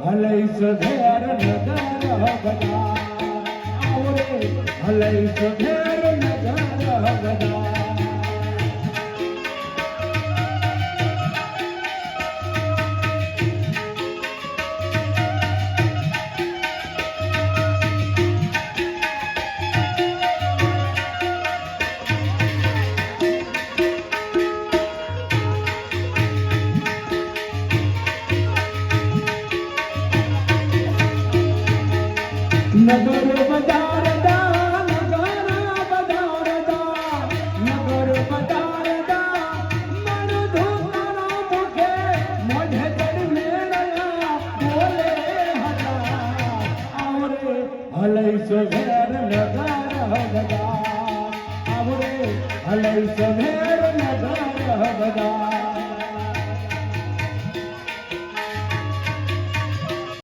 હલઈ સધેર નગર બધા આવરે હલઈ સધેર નગર બધા નગર બજારદા નગર બજારદા નગર બજારદા મન ધોકાના મુખે મોઢે ચડ મેળયા બોલે હતા આવરે હલઈ સવેર નગર બધા આવરે હલઈ સવેર નગર બધા